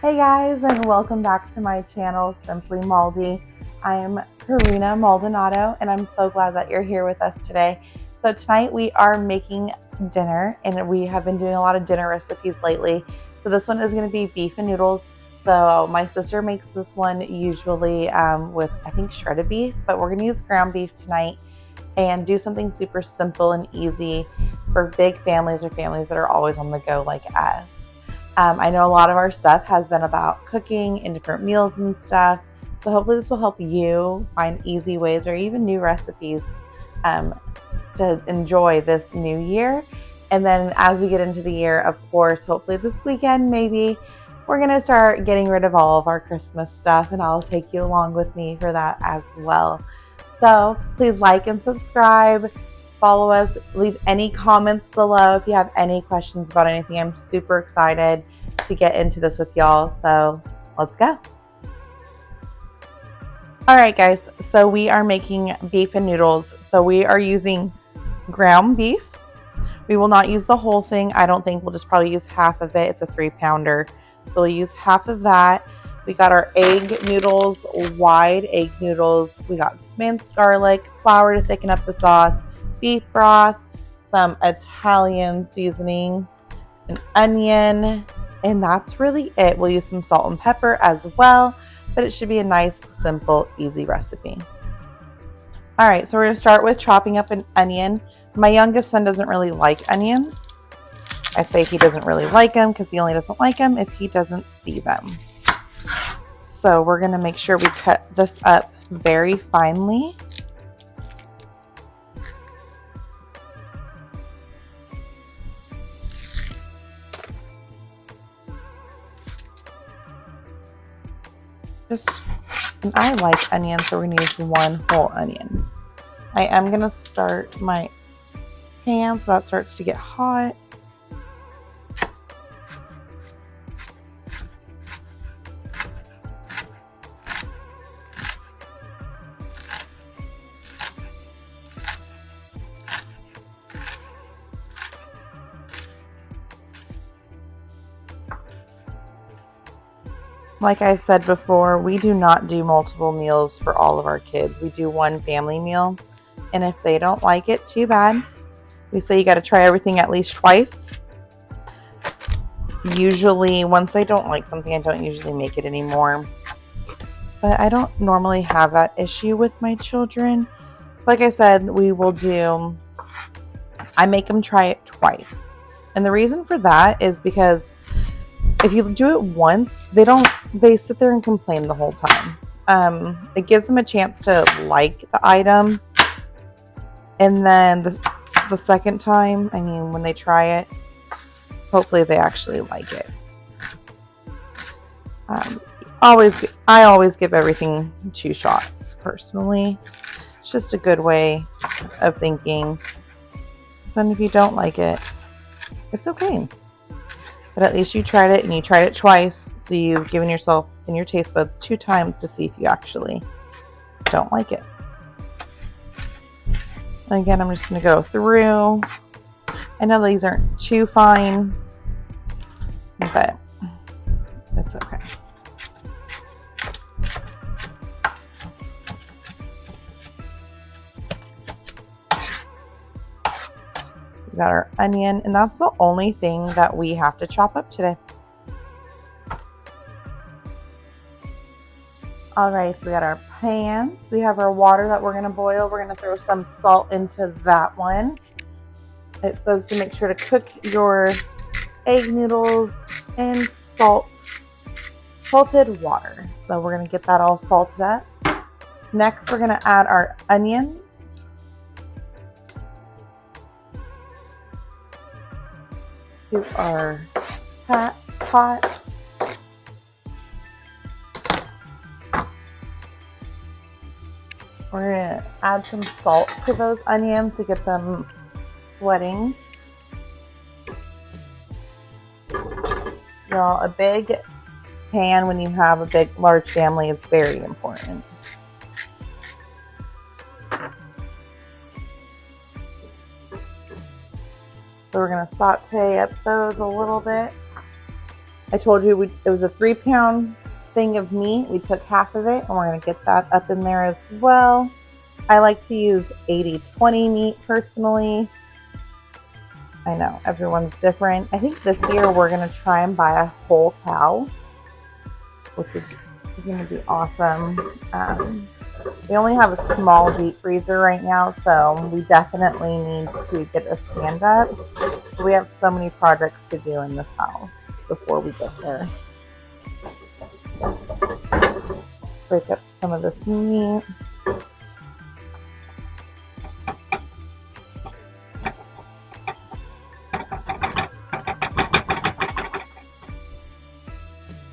Hey guys, and welcome back to my channel, Simply Maldy. I'm Karina Maldonado, and I'm so glad that you're here with us today. So tonight we are making dinner, and we have been doing a lot of dinner recipes lately. So this one is going to be beef and noodles. So my sister makes this one usually with, I think, shredded beef, but we're going to use ground beef tonight and do something super simple and easy for big families or families that are always on the go like us. I know a lot of our stuff has been about cooking and different meals and stuff. So hopefully this will help you find easy ways or even new recipes to enjoy this new year. And then as we get into the year, of course, hopefully this weekend, maybe we're going to start getting rid of all of our Christmas stuff, and I'll take you along with me for that as well. So please like and subscribe. Follow us, leave any comments below if you have any questions about anything. I'm super excited to get into this with y'all, so let's go. All right, guys, so we are making beef and noodles. So we are using ground beef. We will not use the whole thing. I don't think. We'll just probably use half of it. It's a 3-pounder. So we'll use half of that. We got our egg noodles, wide egg noodles. We got minced garlic, flour to thicken up the sauce, beef broth, some Italian seasoning, an onion, and that's really it. We'll use some salt and pepper as well, but it should be a nice, simple, easy recipe. All right, so we're going to start with chopping up an onion. My youngest son doesn't really like onions. I say he doesn't really like them because he only doesn't like them if he doesn't see them. So we're going to make sure we cut this up very finely. And I like onions, so we're going to use one whole onion. I am going to start my pan so that starts to get hot. Like I've said before, we do not do multiple meals for all of our kids. We do one family meal, and if they don't like it, too bad. We say you got to try everything at least twice. Usually, once I don't like something, I don't usually make it anymore. But I don't normally have that issue with my children. Like I said, I make them try it twice. And the reason for that is because if you do it once, they sit there and complain the whole time. It gives them a chance to like the item. And then the second time, when they try it, hopefully they actually like it. I always give everything 2 shots, personally. It's just a good way of thinking. Then if you don't like it, it's okay. But at least you tried it, and you tried it twice, so you've given yourself and your taste buds 2 times to see if you actually don't like it. And again, I'm just going to go through. I know these aren't too fine, but it's okay. So we got our onion, and that's the only thing that we have to chop up today. Alright, so we got our pans. We have our water that we're going to boil. We're going to throw some salt into that one. It says to make sure to cook your egg noodles in salted water. So we're going to get that all salted up. Next, we're going to add our onions. To our pot. We're going to add some salt to those onions to get them sweating. Y'all, a big pan when you have a large family is very important. So we're going to saute up those a little bit. I told you it was a 3-pound thing of meat. We took half of it and we're going to get that up in there as well. I like to use 80-20 meat personally. I know everyone's different. I think this year we're going to try and buy a whole cow, which is going to be awesome. We only have a small deep freezer right now, so we definitely need to get a stand-up. We have so many projects to do in this house before we get there. Break up some of this meat.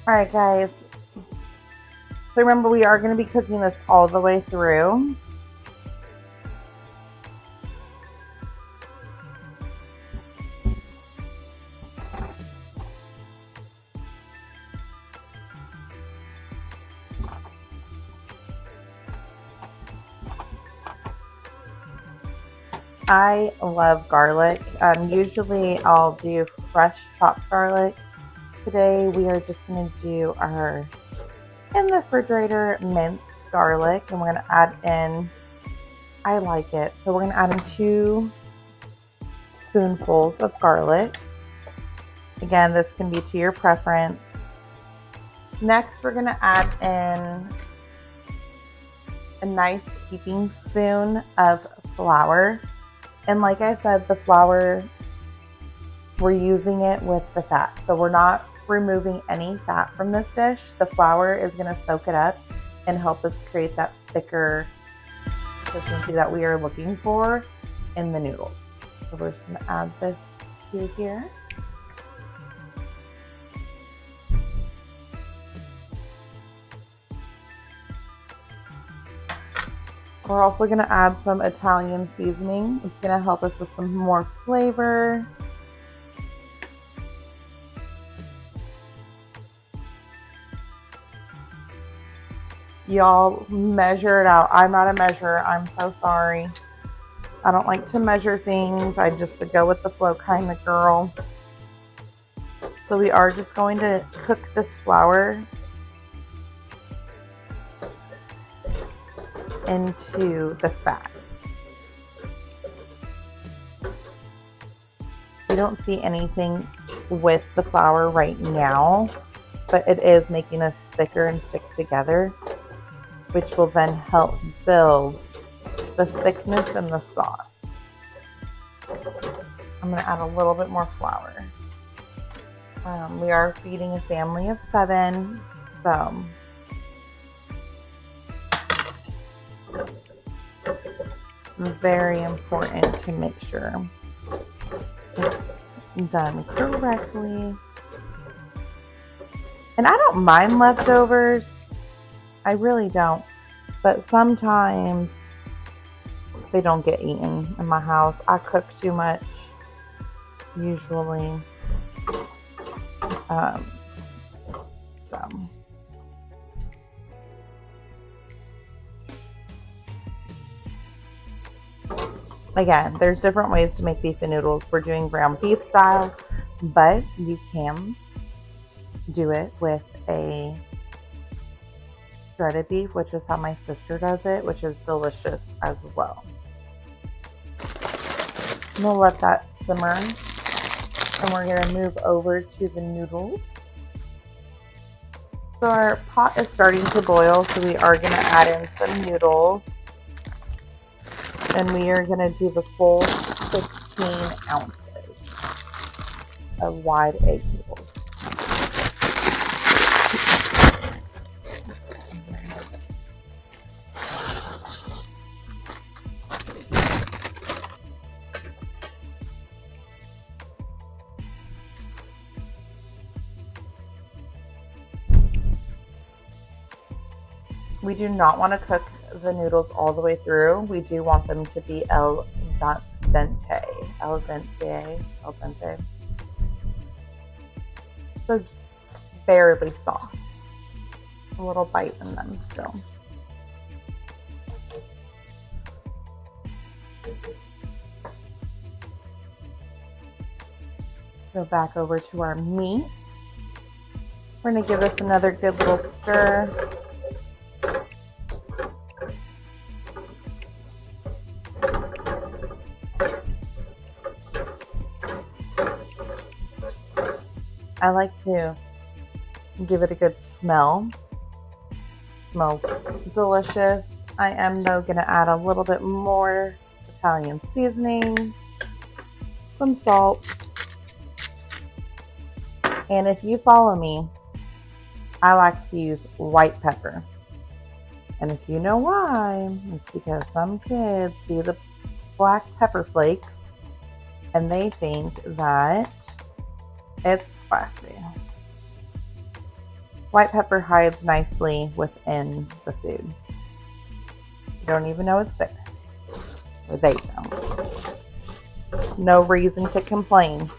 All right, guys. So remember, we are going to be cooking this all the way through. I love garlic. Usually I'll do fresh chopped garlic. Today we are just going to do our in the refrigerator minced garlic, and we're going to add in, I like it, so we're going to add in 2 spoonfuls of garlic. Again, this can be to your preference. Next, we're going to add in a nice heaping spoon of flour. And like I said, the flour, we're using it with the fat. So we're not removing any fat from this dish. The flour is going to soak it up and help us create that thicker consistency that we are looking for in the noodles. So we're just going to add this to here. We're also going to add some Italian seasoning. It's going to help us with some more flavor. Y'all measure it out. I'm not a measurer. I'm so sorry. I don't like to measure things. I'm just a go with the flow kind of girl. So we are just going to cook this flour into the fat. You don't see anything with the flour right now, but it is making us thicker and stick together, which will then help build the thickness in the sauce. I'm going to add a little bit more flour. We are feeding a family of 7, so it's very important to make sure it's done correctly. And I don't mind leftovers. I really don't. But sometimes they don't get eaten in my house. I cook too much, usually. So again, there's different ways to make beef and noodles. We're doing ground beef style, but you can do it with a shredded beef, which is how my sister does it, which is delicious as well. I'm gonna let that simmer, and we're gonna move over to the noodles. So our pot is starting to boil, so we are gonna add in some noodles, and we are gonna do the full 16 ounces of wide egg noodles. We do not want to cook the noodles all the way through. We do want them to be al dente. So barely soft. A little bite in them still. Go back over to our meat. We're going to give this another good little stir. I like to give it a good smell. Smells delicious. I am though going to add a little bit more Italian seasoning, some salt, and if you follow me, I like to use white pepper. And if you know why, it's because some kids see the black pepper flakes and they think that it's spicy. White pepper hides nicely within the food. You don't even know it's there. Or they don't. No reason to complain.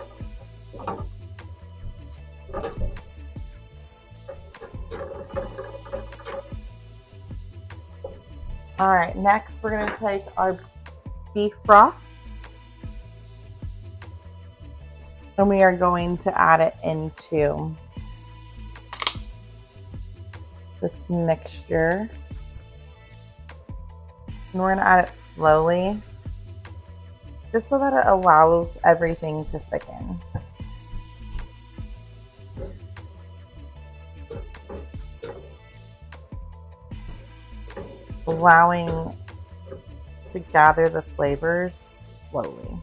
All right, next we're going to take our beef broth and we are going to add it into this mixture. And we're going to add it slowly just so that it allows everything to thicken. Allowing to gather the flavors slowly.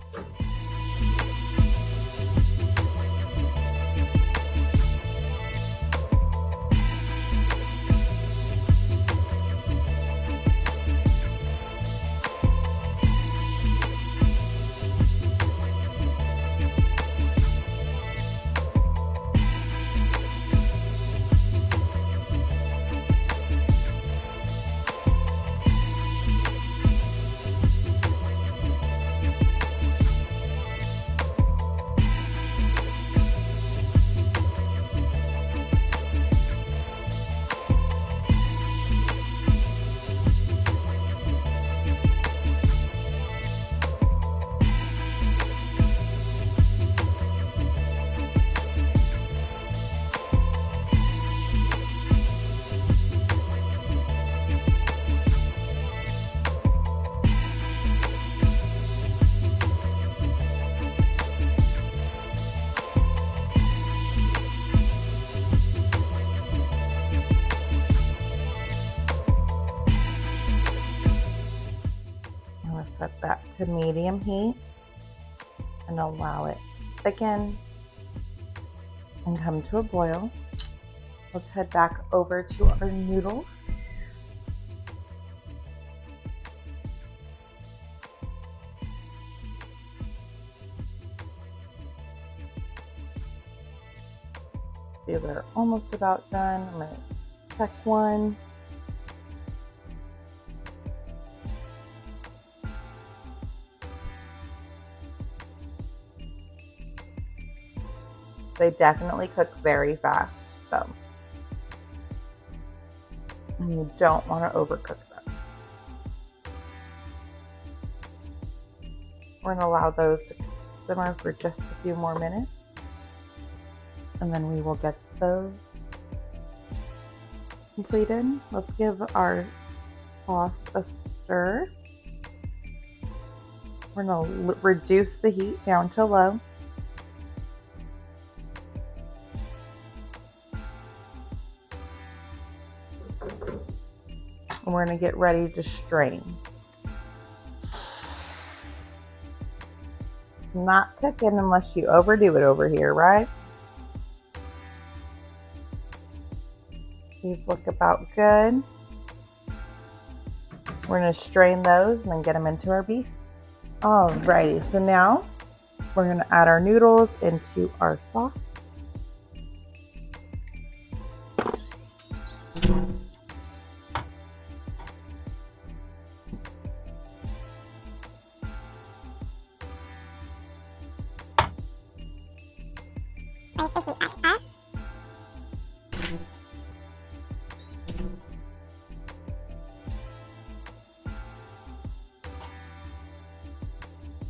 Set that to medium heat and allow it to thicken and come to a boil. Let's head back over to our noodles. These are almost about done. I'm going to check one. They definitely cook very fast, so you don't want to overcook them. We're going to allow those to simmer for just a few more minutes, and then we will get those completed. Let's give our sauce a stir. We're going to reduce the heat down to low. And we're going to get ready to strain. Not cooking unless you overdo it over here, right? These look about good. We're going to strain those and then get them into our beef. Alrighty, so now we're going to add our noodles into our sauce.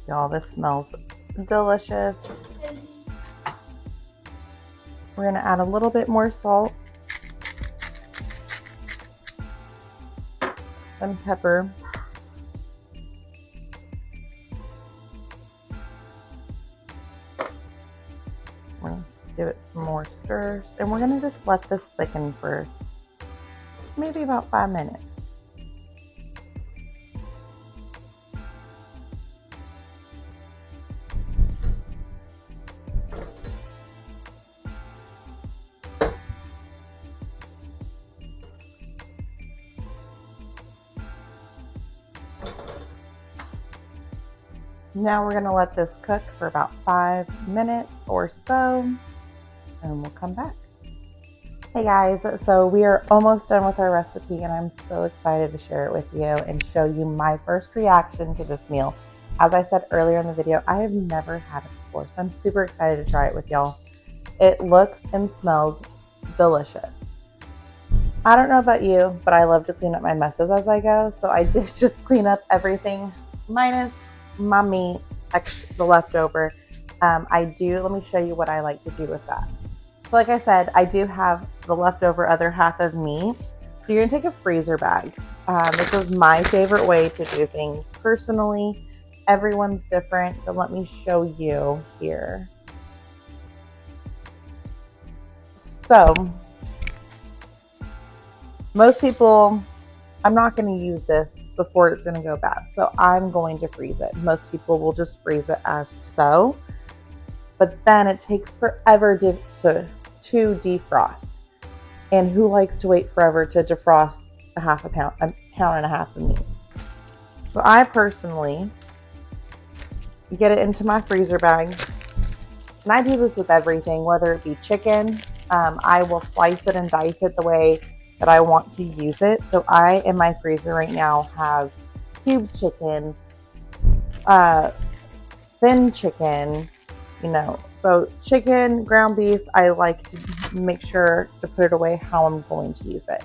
Y'all, this smells delicious. We're going to add a little bit more salt and pepper. We're going to give it some more stirs, and we're going to just let this thicken for maybe about 5 minutes. Now we're going to let this cook for about 5 minutes or so, and we'll come back. Hey guys, so we are almost done with our recipe, and I'm so excited to share it with you and show you my first reaction to this meal. As I said earlier in the video, I have never had it before, so I'm super excited to try it with y'all. It looks and smells delicious. I don't know about you, but I love to clean up my messes as I go, so I did just clean up everything minus my meat, the leftover. Let me show you what I like to do with that. So like I said, I do have the leftover other half of meat. So you're gonna take a freezer bag. This is my favorite way to do things. Personally, everyone's different, but let me show you here. So, most people, I'm not going to use this before it's going to go bad. So I'm going to freeze it. Most people will just freeze it as so. But then it takes forever to defrost. And who likes to wait forever to defrost a pound and a half of meat? So I personally get it into my freezer bag. And I do this with everything, whether it be chicken. I will slice it and dice it the way that I want to use it. So I, in my freezer right now, have cubed chicken, thin chicken, so chicken, ground beef, I like to make sure to put it away how I'm going to use it.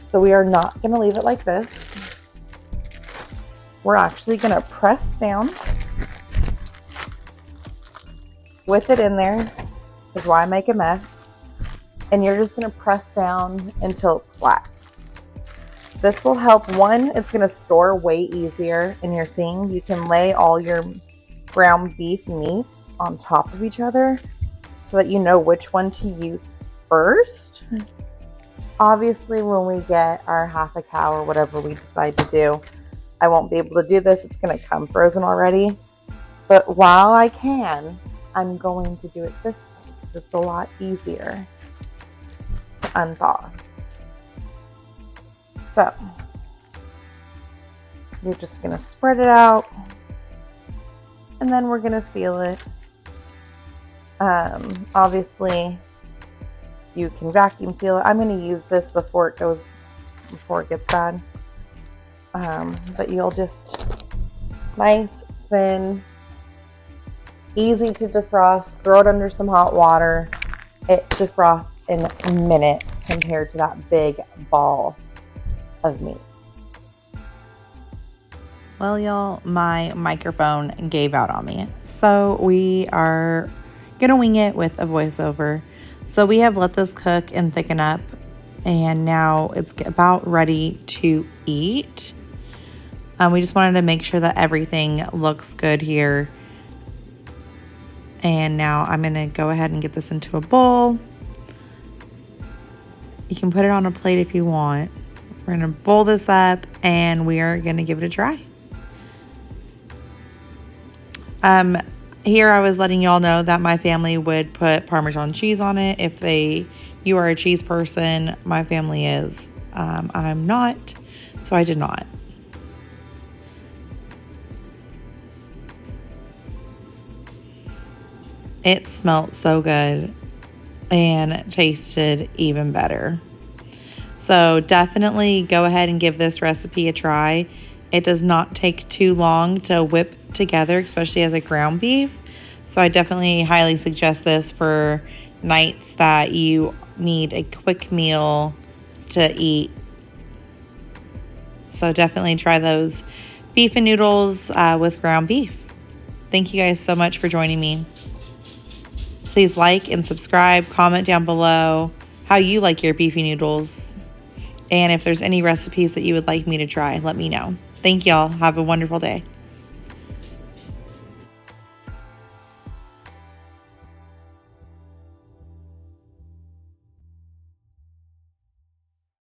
So we are not going to leave it like this. We're actually going to press down with it in there, is why I make a mess. And you're just going to press down until it's flat. This will help. One, it's going to store way easier in your thing. You can lay all your ground beef meats on top of each other so that you know which one to use first. Obviously, when we get our half a cow or whatever we decide to do, I won't be able to do this. It's going to come frozen already. But while I can, I'm going to do it this way because it's a lot easier to unthaw. So you're just going to spread it out, and then we're going to seal it. Obviously, you can vacuum seal it. I'm going to use this before it gets bad. But you'll just, nice, thin, easy to defrost. Throw it under some hot water. It defrosts in minutes compared to that big ball of meat. Well, y'all, my microphone gave out on me. So we are gonna wing it with a voiceover. So we have let this cook and thicken up, and now it's about ready to eat. We just wanted to make sure that everything looks good here. And now I'm gonna go ahead and get this into a bowl. You can put it on a plate if you want. We're gonna bowl this up, and we are gonna give it a try. Here I was letting y'all know that my family would put Parmesan cheese on it. If you are a cheese person, my family is. I'm not, so I did not. It smelled so good and tasted even better. So definitely go ahead and give this recipe a try. It does not take too long to whip together, especially as a ground beef. So I definitely highly suggest this for nights that you need a quick meal to eat. So definitely try those beef and noodles with ground beef. Thank you guys so much for joining me. Please like and subscribe, comment down below how you like your beefy noodles. And if there's any recipes that you would like me to try, let me know. Thank y'all. Have a wonderful day.